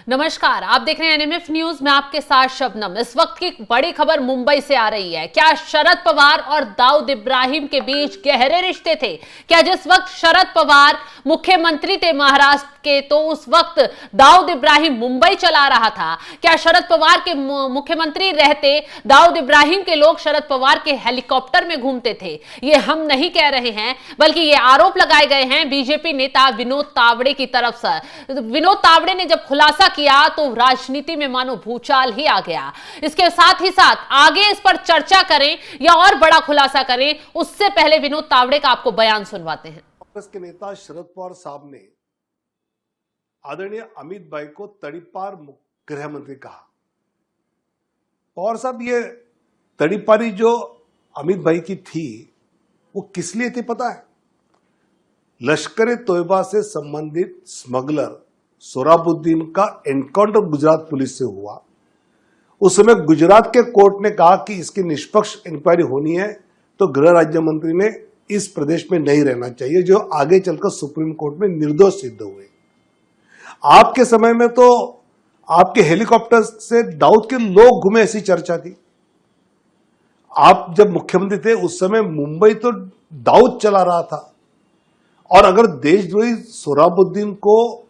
नमस्कार, आप देख रहे हैं एनएमएफ न्यूज में आपके साथ शबनम। इस वक्त की बड़ी खबर मुंबई से आ रही है। क्या शरद पवार और दाऊद इब्राहिम के बीच गहरे रिश्ते थे? क्या जिस वक्त शरद पवार मुख्यमंत्री थे महाराष्ट्र के, तो उस वक्त दाऊद इब्राहिम मुंबई चला रहा था? क्या शरद पवार के मुख्यमंत्री रहते दाऊद इब्राहिम के लोग शरद पवार के हेलीकॉप्टर में घूमते थे? ये हम नहीं कह रहे हैं, बल्कि ये आरोप लगाए गए हैं बीजेपी नेता विनोद तावड़े की तरफ से। विनोद तावड़े ने जब खुलासा किया तो राजनीति में मानो भूचाल ही आ गया। इसके साथ ही साथ आगे इस पर चर्चा करें या और बड़ा खुलासा करें, उससे पहले विनोद तावड़े का आपको बयान सुनवाते हैं। कांग्रेस के नेता शरद पवार साहब ने आदरणीय अमित भाई को तड़ीपार गृह मंत्री कहा। पवार साहब, ये तड़ीपारी जो अमित भाई की थी वो किस लिए थी पता है? लश्कर ए तोयबा से संबंधित स्मगलर सोहराबुद्दीन का एनकाउंटर गुजरात पुलिस से हुआ। उस समय गुजरात के कोर्ट ने कहा कि इसकी निष्पक्ष इंक्वायरी होनी है, तो गृह राज्य मंत्री ने इस प्रदेश में नहीं रहना चाहिए, जो आगे चलकर सुप्रीम कोर्ट में निर्दोष सिद्ध हुए। आपके समय में तो आपके हेलीकॉप्टर से दाऊद के लोग घूमे, ऐसी चर्चा थी। आप जब मुख्यमंत्री थे उस समय मुंबई तो दाऊद चला रहा था, और अगर देशद्रोही सोहराबुद्दीन को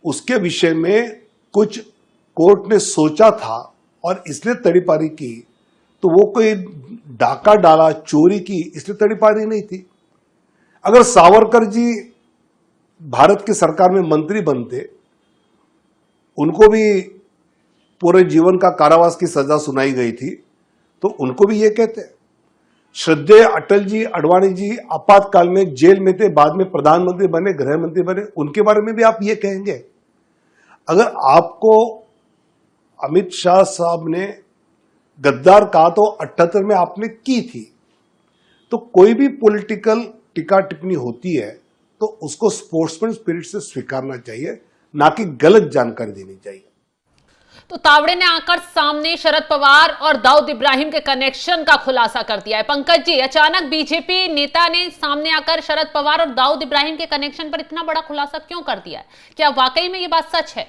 उसके विषय में कुछ कोर्ट ने सोचा था और इसलिए तड़ीपारी की, तो वो कोई डाका डाला, चोरी की, इसलिए तड़ीपारी नहीं थी। अगर सावरकर जी भारत की सरकार में मंत्री बनते, उनको भी पूरे जीवन का कारावास की सजा सुनाई गई थी, तो उनको भी ये कहते। श्रद्धेय अटल जी, आडवाणी जी आपातकाल में जेल में थे, बाद में प्रधानमंत्री बने, गृह मंत्री बने, उनके बारे में भी आप ये कहेंगे? अगर आपको अमित शाह साहब ने गद्दार कहा तो 78 में आपने की थी, तो कोई भी पॉलिटिकल टिक्का टिप्पणी होती है तो उसको स्पोर्ट्समैन स्पिरिट से स्वीकारना चाहिए, ना कि गलत जानकारी देनी चाहिए। तो तावड़े ने आकर सामने शरद पवार और दाऊद इब्राहिम के कनेक्शन का खुलासा कर दिया है। पंकज जी, अचानक बीजेपी नेता ने सामने आकर शरद पवार और दाऊद इब्राहिम के कनेक्शन पर इतना बड़ा खुलासा क्यों कर दिया है? क्या वाकई में ये बात सच है?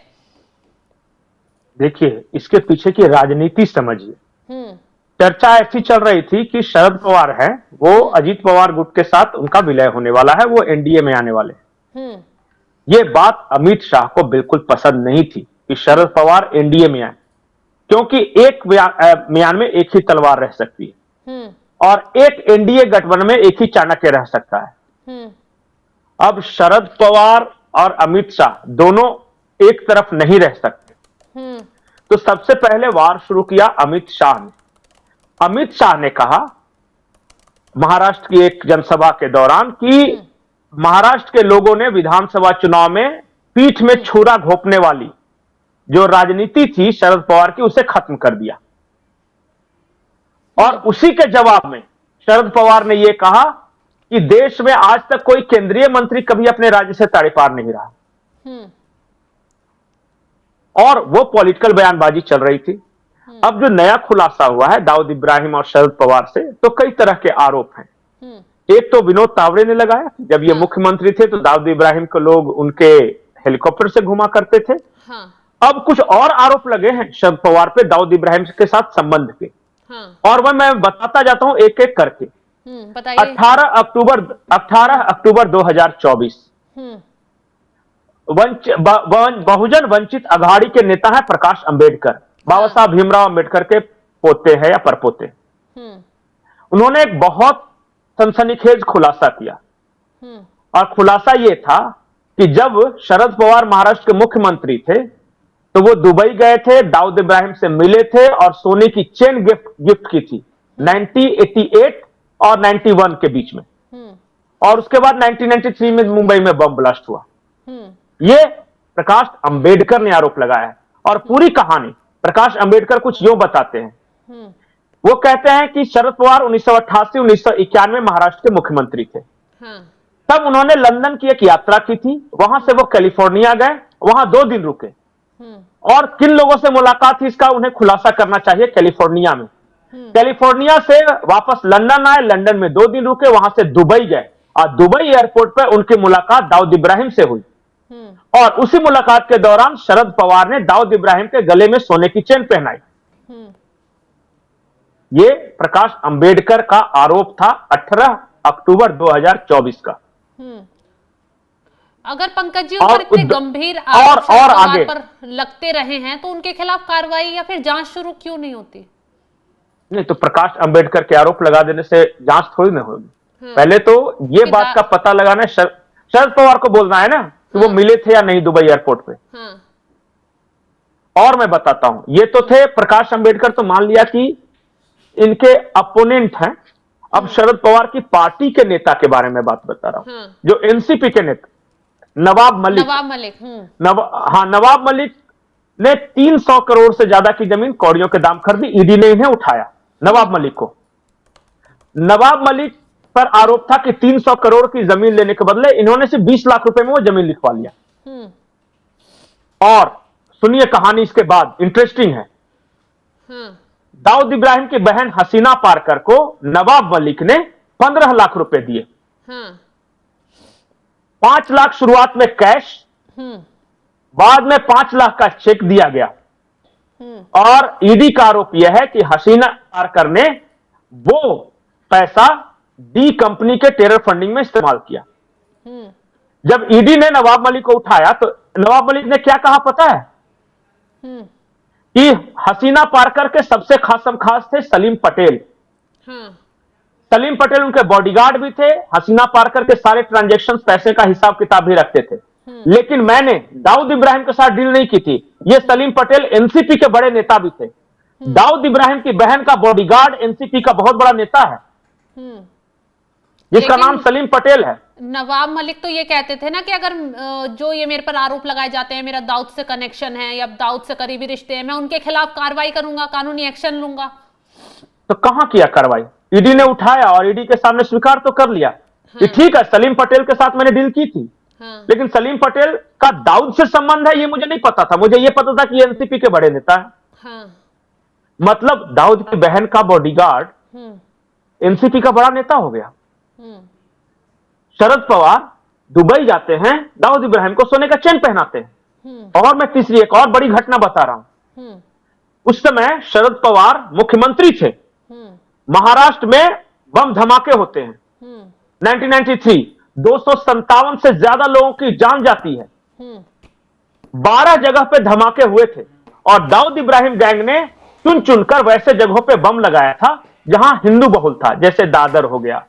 देखिए, इसके पीछे की राजनीति समझिए। चर्चा ऐसी चल रही थी कि शरद पवार है वो अजीत पवार गुट के साथ उनका विलय होने वाला है, वो एनडीए में आने वाले। ये बात अमित शाह को बिल्कुल पसंद नहीं थी कि शरद पवार एनडीए में आए, क्योंकि एक म्यान में एक ही तलवार रह सकती है और एक एनडीए गठबंधन में एक ही चाणक्य रह सकता है। अब शरद पवार और अमित शाह दोनों एक तरफ नहीं रह सकते, तो सबसे पहले वार शुरू किया अमित शाह ने। अमित शाह ने कहा महाराष्ट्र की एक जनसभा के दौरान कि महाराष्ट्र के लोगों ने विधानसभा चुनाव में पीठ में छुरा घोंपने वाली जो राजनीति थी शरद पवार की, उसे खत्म कर दिया। और उसी के जवाब में शरद पवार ने यह कहा कि देश में आज तक कोई केंद्रीय मंत्री कभी अपने राज्य से ताड़ीपार नहीं रहा। और वो पॉलिटिकल बयानबाजी चल रही थी। अब जो नया खुलासा हुआ है दाऊद इब्राहिम और शरद पवार से, तो कई तरह के आरोप हैं। एक तो विनोद तावड़े ने लगाया, जब ये मुख्यमंत्री थे तो दाऊद इब्राहिम को लोग उनके हेलीकॉप्टर से घुमा करते थे। अब कुछ और आरोप लगे हैं शरद पवार पे दाऊद इब्राहिम के साथ संबंध के, और वह मैं बताता जाता हूं एक एक करके। 18 अक्टूबर 2024 बहुजन वंचित अघाड़ी के नेता है प्रकाश अंबेडकर, बाबा साहब भीमराव अंबेडकर के पोते हैं या परपोते। उन्होंने एक बहुत सनसनीखेज खुलासा किया, और खुलासा यह था कि जब शरद पवार महाराष्ट्र के मुख्यमंत्री थे तो वो दुबई गए थे, दाऊद इब्राहिम से मिले थे और सोने की चेन गिफ्ट की थी 1988 और 91 के बीच में, और उसके बाद 1993 में मुंबई में बम ब्लास्ट हुआ। ये प्रकाश अंबेडकर ने आरोप लगाया है, और पूरी कहानी प्रकाश अंबेडकर कुछ यूं बताते हैं। वो कहते हैं कि शरद पवार 1988-1991 में महाराष्ट्र के मुख्यमंत्री थे। तब उन्होंने लंदन की एक यात्रा की थी, वहां से वो कैलिफोर्निया गए, वहां 2 दिन रुके, और किन लोगों से मुलाकात थी इसका उन्हें खुलासा करना चाहिए कैलिफोर्निया में। कैलिफोर्निया से वापस लंदन आए, लंदन में 2 दिन रुके, वहां से दुबई गए, और दुबई एयरपोर्ट पर उनकी मुलाकात दाऊद इब्राहिम से हुई। और उसी मुलाकात के दौरान शरद पवार ने दाऊद इब्राहिम के गले में सोने की चेन पहनाई। ये प्रकाश अंबेडकर का आरोप था 18 अक्टूबर 2024 का। अगर पंकज जी ऊपर इतने गंभीर आरोप और आगे पर लगते रहे हैं तो उनके खिलाफ कार्रवाई या फिर जांच शुरू क्यों नहीं होती? नहीं तो प्रकाश अंबेडकर के आरोप लगा देने से जांच थोड़ी ना होगी। पहले तो ये बात का पता लगाना शरद पवार को बोलना है ना कि वो मिले थे या नहीं दुबई एयरपोर्ट पे। और मैं बताता हूं, ये तो थे प्रकाश अंबेडकर, तो मान लिया कि इनके अपोनेंट हैं। अब शरद पवार की पार्टी के नेता के बारे में बात बता रहा हूं, जो एनसीपी के नेता नवाब मलिक। नवाब मलिक ने 300 करोड़ से ज्यादा की जमीन कौड़ियों के दाम खरीदी। ईडी ने इन्हें उठाया, नवाब मलिक को। नवाब मलिक पर आरोप था कि 300 करोड़ की जमीन लेने के बदले इन्होंने सिर्फ 20 लाख रुपए में वो जमीन लिखवा लिया। और सुनिए कहानी इसके बाद, इंटरेस्टिंग है। दाऊद इब्राहिम की बहन हसीना पारकर को नवाब मलिक ने 15 लाख रुपए दिए। 5 लाख शुरुआत में कैश, बाद में 5 लाख का चेक दिया गया। और ईडी का आरोप यह है कि हसीना पारकर ने वो पैसा डी कंपनी के टेरर फंडिंग में इस्तेमाल किया। जब ईडी ने नवाब मलिक को उठाया तो नवाब मलिक ने क्या कहा पता है? कि हसीना पारकर के सबसे खास थे सलीम पटेल। सलीम पटेल उनके बॉडीगार्ड भी थे। हसीना पारकर के सारे ट्रांजैक्शंस, पैसे का हिसाब किताब भी रखते थे। लेकिन मैंने दाऊद इब्राहिम के साथ डील नहीं की थी। ये सलीम पटेल एनसीपी के बड़े नेता भी थे। दाऊद इब्राहिम की बहन का बॉडीगार्ड एनसीपी का बहुत बड़ा नेता है, जिसका नाम सलीम पटेल है। नवाब मलिक तो ये कहते थे ना कि अगर जो ये मेरे पर आरोप लगाए जाते हैं, मेरा दाऊद से कनेक्शन है या दाऊद से करीबी रिश्ते हैं, मैं उनके खिलाफ कार्रवाई करूंगा, कानूनी एक्शन लूंगा। तो कहां किया कार्रवाई? ईडी ने उठाया और ईडी के सामने स्वीकार तो कर लिया कि ठीक है, सलीम पटेल के साथ मैंने डील की थी। लेकिन सलीम पटेल का दाऊद से संबंध है ये मुझे नहीं पता था। मुझे ये पता था कि एनसीपी के बड़े नेता है। मतलब दाऊद की बहन का बॉडीगार्ड एनसीपी का बड़ा नेता हो गया। शरद पवार दुबई जाते हैं, दाऊद इब्राहिम को सोने का चेन पहनाते हैं। और मैं तीसरी एक और बड़ी घटना बता रहा हूं। उस समय शरद पवार मुख्यमंत्री थे। महाराष्ट्र में बम धमाके होते हैं। 1993 257 से ज्यादा लोगों की जान जाती है। 12 जगह पे धमाके हुए थे और दाऊद इब्राहिम गैंग ने चुन चुनकर वैसे जगहों पे बम लगाया था जहां हिंदू बहुल था, जैसे दादर हो गया,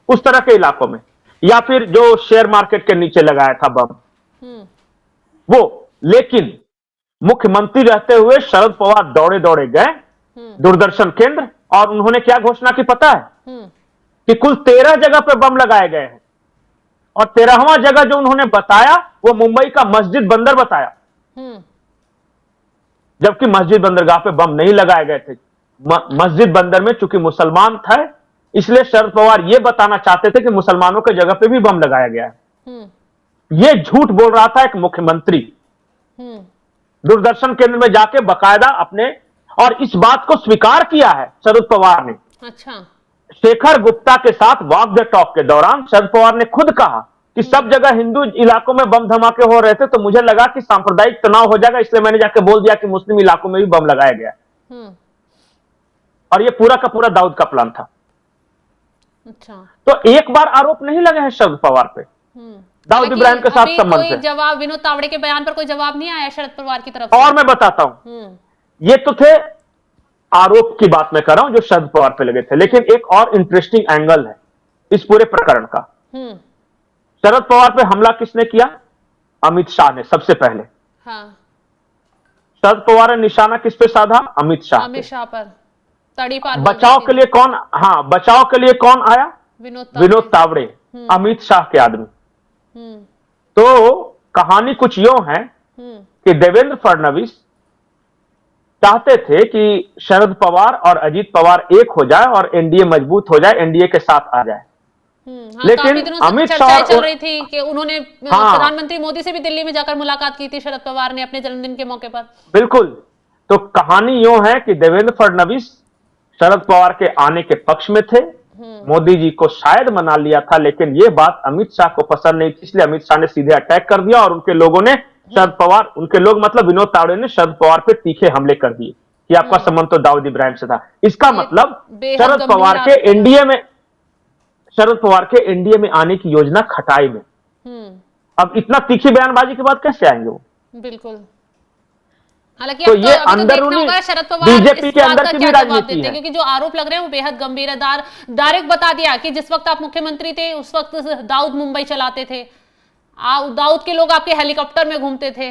उस तरह के इलाकों में, या फिर जो शेयर मार्केट के नीचे लगाया था बम वो। लेकिन मुख्यमंत्री रहते हुए शरद पवार दौड़े दौड़े गए दूरदर्शन केंद्र और उन्होंने क्या घोषणा की पता है? कि कुल 13 जगह पे बम लगाए गए हैं। और 13वां जगह जो उन्होंने बताया वो मुंबई का मस्जिद बंदर बताया, जबकि मस्जिद बंदरगाह पे बम नहीं लगाए गए थे। मस्जिद बंदर में चूंकि मुसलमान थे, इसलिए शरद पवार यह बताना चाहते थे कि मुसलमानों की जगह पे भी बम लगाया गया है। यह झूठ बोल रहा था एक मुख्यमंत्री दूरदर्शन केंद्र में जाके बकायदा अपने, और इस बात को स्वीकार किया है शरद पवार ने। अच्छा। शेखर गुप्ता के साथ वॉक द टॉक के दौरान शरद पवार ने खुद कहा कि सब जगह हिंदू इलाकों में बम धमाके हो रहे थे, तो मुझे लगा कि सांप्रदायिक तनाव हो जाएगा, इसलिए मैंने जाके बोल दिया कि मुस्लिम इलाकों में भी बम लगाया गया। और यह पूरा का पूरा दाऊद का प्लान था। अच्छा। तो एक बार आरोप नहीं लगे हैं शरद पवार पे दाऊद इब्राहिम के साथ संबंध है। जवाब विनोद तावड़े के बयान पर कोई जवाब नहीं आया शरद पवार की तरफ से। और मैं बताता हूं, ये तो थे आरोप की बात मैं कर रहा हूं जो शरद पवार पे लगे थे, लेकिन एक और इंटरेस्टिंग एंगल है इस पूरे प्रकरण का। शरद पवार पे हमला किसने किया? अमित शाह ने सबसे पहले। शरद पवार ने निशाना किस पे साधा? अमित शाह पर। तड़ी पार बचाव के लिए कौन? बचाव के लिए कौन आया? विनोद तावड़े, अमित शाह के आदमी। तो कहानी कुछ यूं है कि देवेंद्र फडणवीस चाहते थे कि शरद पवार और अजीत पवार एक हो जाए और एनडीए मजबूत हो जाए, एनडीए के साथ आ जाए। लेकिन अमित शाह चल रही थी कि उन्होंने प्रधानमंत्री मोदी से भी दिल्ली में जाकर मुलाकात की थी शरद पवार ने अपने जन्मदिन के मौके पर। बिल्कुल। तो कहानी यूं है कि देवेंद्र फडणवीस शरद पवार के आने के पक्ष में थे, मोदी जी को शायद मना लिया था, लेकिन ये बात अमित शाह को पसंद नहीं थी, इसलिए अमित शाह ने सीधे अटैक कर दिया और उनके लोगों ने शरद पवार, उनके लोग मतलब विनोद तावड़े ने शरद पवार पे तीखे हमले कर दिए कि आपका संबंध तो दाऊद इब्राहिम से था। इसका मतलब शरद पवार के एनडीए में आने की योजना खटाई में। अब इतना तीखी बयानबाजी के बाद कैसे आएंगे वो? बिल्कुल। हालांकि तो अब ये अभी तो देखना होगा शरद पवार बीजेपी के अंदर की भी राजनीति है, क्योंकि जो आरोप लग रहे हैं वो बेहद गंभीर है। डायरेक्ट बता दिया कि जिस वक्त आप मुख्यमंत्री थे उस वक्त दाऊद मुंबई चलाते थे, दाऊद के लोग आपके हेलीकॉप्टर में घूमते थे।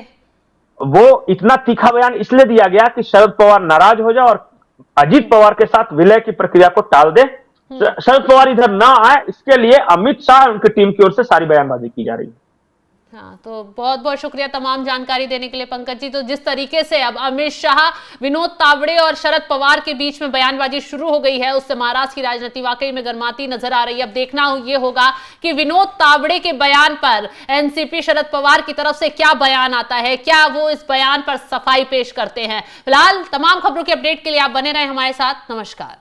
वो इतना तीखा बयान इसलिए दिया गया कि शरद पवार नाराज हो जाए और अजीत पवार के साथ विलय की प्रक्रिया को टाल दे, शरद पवार इधर ना आए, इसके लिए अमित शाह और उनकी टीम की ओर से सारी बयानबाजी की जा रही है। हाँ, तो बहुत बहुत शुक्रिया तमाम जानकारी देने के लिए पंकज जी। तो जिस तरीके से अब अमित शाह, विनोद तावड़े और शरद पवार के बीच में बयानबाजी शुरू हो गई है, उससे महाराष्ट्र की राजनीति वाकई में गर्माती नजर आ रही है। अब देखना ये होगा कि विनोद तावड़े के बयान पर एनसीपी शरद पवार की तरफ से क्या बयान आता है, क्या वो इस बयान पर सफाई पेश करते हैं। फिलहाल तमाम खबरों के अपडेट के लिए आप बने रहे हमारे साथ। नमस्कार।